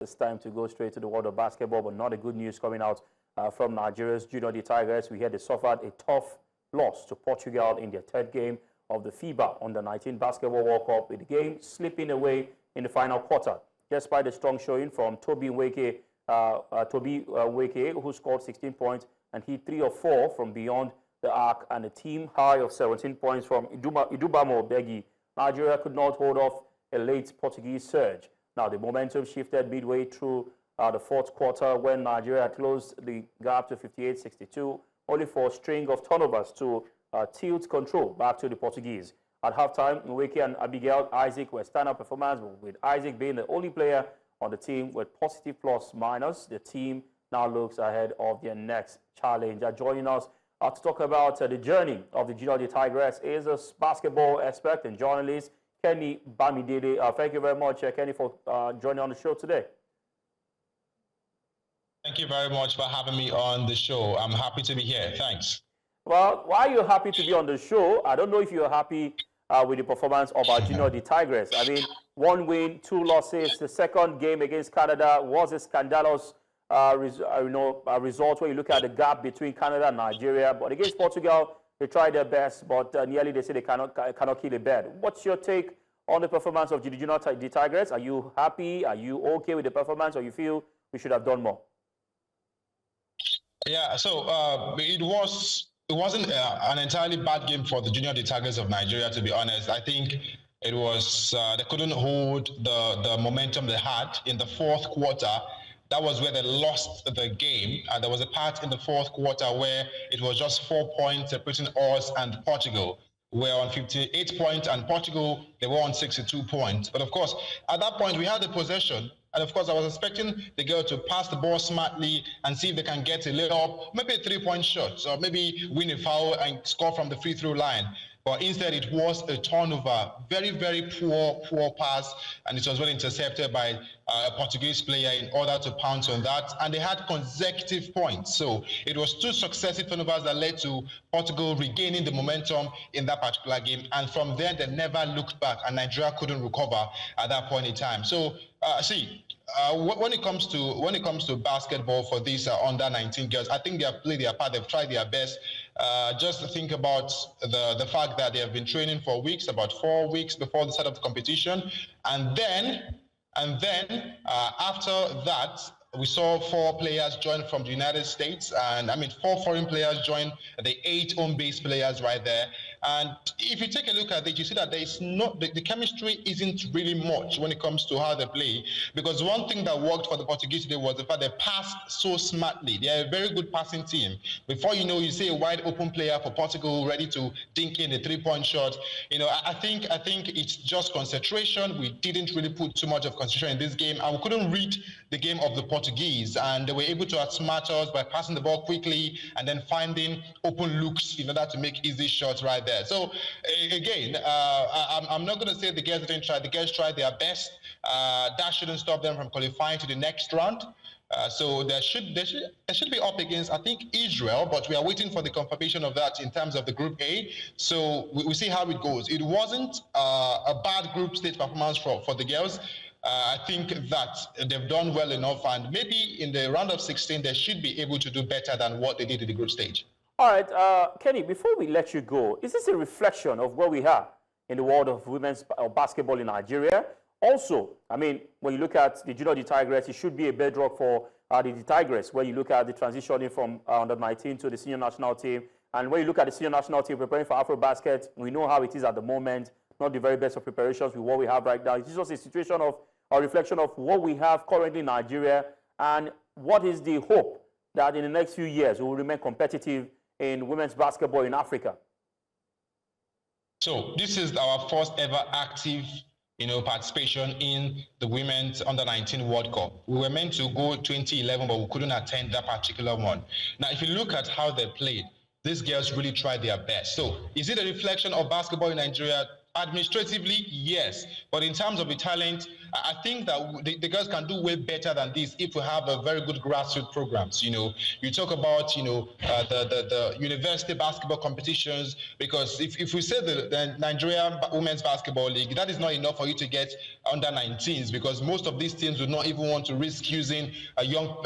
It's time to go straight to the world of basketball, but not a good news coming out from Nigeria's Junior Tigers. We heard they suffered a tough loss to Portugal in their third game of the FIBA Under-19 Basketball World Cup, with the game slipping away in the final quarter. Despite the strong showing from Toby Nweke, who scored 16 points and hit 3 of 4 from beyond the arc, and a team high of 17 points from Idubamo Beggi, Nigeria could not hold off a late Portuguese surge. Now, the momentum shifted midway through the fourth quarter when Nigeria had closed the gap to 58-62, only for a string of turnovers to tilt control back to the Portuguese. At halftime, Nweke and Abigail Isaac were standout performers, with Isaac being the only player on the team with positive plus-minus. The team now looks ahead of their next challenge. Joining us to talk about the journey of the Junior Tigers is a basketball expert and journalist, Kenny Bamidele. Thank you very much, Kenny, for joining on the show today. Thank you very much for having me on the show. I'm happy to be here. Thanks. Well, why are you happy to be on the show? I don't know if you're happy with the performance of our Junior Tigers. I mean, 1 win, 2 losses. The second game against Canada was a scandalous result where you look at the gap between Canada and Nigeria. But against Portugal, they tried their best, but nearly they say they cannot kill a bird. What's your take on the performance of the Junior Tigers? Are you happy? Are you okay with the performance, or you feel we should have done more? Yeah, so it wasn't an entirely bad game for the Junior Tigers of Nigeria, to be honest. I think it was they couldn't hold the momentum they had in the fourth quarter. That was where they lost the game. There was a part in the fourth quarter where it was just 4 points separating us and Portugal. We're on 58 points, and Portugal, they were on 62 points. But of course, at that point, we had the possession. And of course, I was expecting the girl to pass the ball smartly and see if they can get a little, maybe a 3-point shot, or maybe win a foul and score from the free throw line. But instead, it was a turnover, very, very poor pass, and it was well intercepted by a Portuguese player in order to pounce on that. And they had consecutive points. So it was 2 successive turnovers that led to Portugal regaining the momentum in that particular game. And from there, they never looked back, and Nigeria couldn't recover at that point in time. So, when it comes to basketball for these under-19 girls, I think they have played their part. They've tried their best. Just to think about the fact that they have been training for weeks, about 4 weeks before the start of the competition, and then after that, we saw 4 players join from the United States, and 4 foreign players join the 8 home-based players right there. And if you take a look at it, you see that there is not the chemistry isn't really much when it comes to how they play. Because one thing that worked for the Portuguese today was the fact they passed so smartly. They are a very good passing team. Before you know, you see a wide open player for Portugal ready to dink in a 3-point shot. I think it's just concentration. We didn't really put too much of concentration in this game, and we couldn't read the game of the Portuguese, and they were able to outsmart us by passing the ball quickly and then finding open looks in order to make easy shots right there. So again, I'm not going to say the girls didn't try. The girls tried their best. That shouldn't stop them from qualifying to the next round. So they should be up against, I think, Israel, but we are waiting for the confirmation of that in terms of the Group A. So we see how it goes. It wasn't a bad group stage performance for the girls. I think that they've done well enough, and maybe in the round of 16, they should be able to do better than what they did in the group stage. All right, Kenny, before we let you go, is this a reflection of where we are in the world of women's basketball in Nigeria? Also, when you look at the Junior Tigers, it should be a bedrock for the Tigers, where you look at the transitioning from under-19 to the senior national team. And when you look at the senior national team preparing for AfroBasket, we know how it is at the moment, not the very best of preparations with what we have right now. It's just a situation of a reflection of what we have currently in Nigeria, and what is the hope that in the next few years we will remain competitive in women's basketball in Africa. So this is our first ever active participation in the Women's Under-19 World Cup. We were meant to go 2011, but we couldn't attend that particular one. Now, if you look at how they played, these girls really tried their best. So is it a reflection of basketball in Nigeria? administratively, yes. But in terms of the talent, I think that the girls can do way better than this if we have a very good grassroots programs. You know, you talk about, you know, the university basketball competitions, because if we say the Nigerian Women's Basketball League, that is not enough for you to get under 19s, because most of these teams would not even want to risk using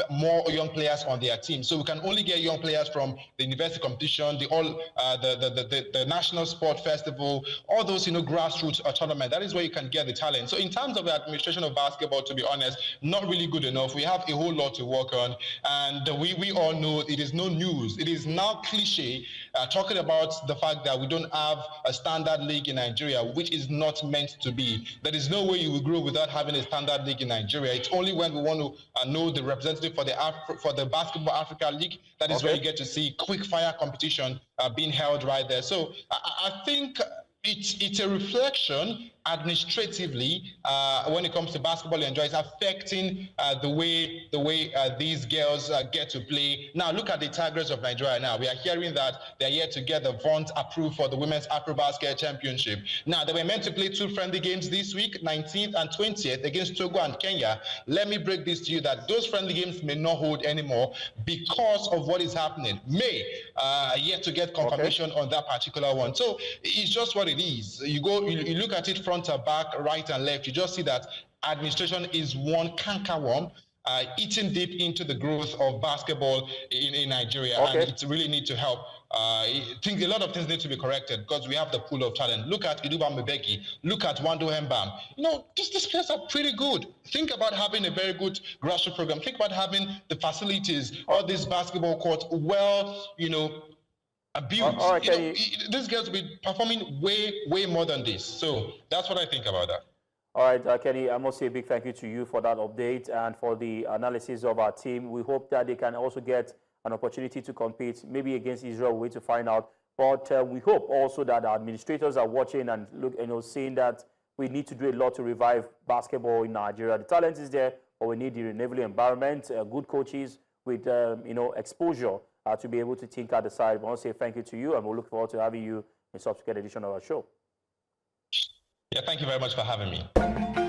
more young players on their team. So we can only get young players from the university competition, the national sport festival, all those, you know, grassroots tournament. That is where you can get the talent. So in terms of the administration of basketball, to be honest, not really good enough. We have a whole lot to work on, and we all know it is no news. It is now cliche talking about the fact that we don't have a standard league in Nigeria, which is not meant to be. There is no way you will grow without having a standard league in Nigeria. It's only when we want to know the representative for the Basketball Africa League, that is where you get to see quick fire competition being held right there. So I think it's a reflection administratively when it comes to basketball in Nigeria. It's affecting the way these girls get to play. Now look at the Tigers of Nigeria. Now we are hearing that they're yet to get the font approved for the Women's Afro-Basket Championship. Now they were meant to play 2 friendly games this week, 19th and 20th, against Togo and Kenya. Let me break this to you that those friendly games may not hold anymore because of what is happening. May yet to get confirmation on that particular one. So it's just what it is. You look at it front to back, right and left. You just see that administration is one cankerworm eating deep into the growth of basketball in Nigeria, and it really needs to help. I think a lot of things need to be corrected because we have the pool of talent. Look at Idubamo Beggi. Look at Wando Hembam. You know, these players are pretty good. Think about having a very good grassroots program. Think about having the facilities, all these basketball courts, well, you know, abused. All right, these girls will be performing way more than this. So that's what I think about that. All right, Kenny, I must say a big thank you to you for that update and for the analysis of our team. We hope that they can also get an opportunity to compete, maybe against Israel. We'll wait to find out. But we hope also that our administrators are watching and seeing that we need to do a lot to revive basketball in Nigeria. The talent is there, but we need the enabling environment, good coaches with exposure to be able to think at the side. I want to say thank you to you, and we'll look forward to having you in subsequent edition of our show. Yeah, thank you very much for having me.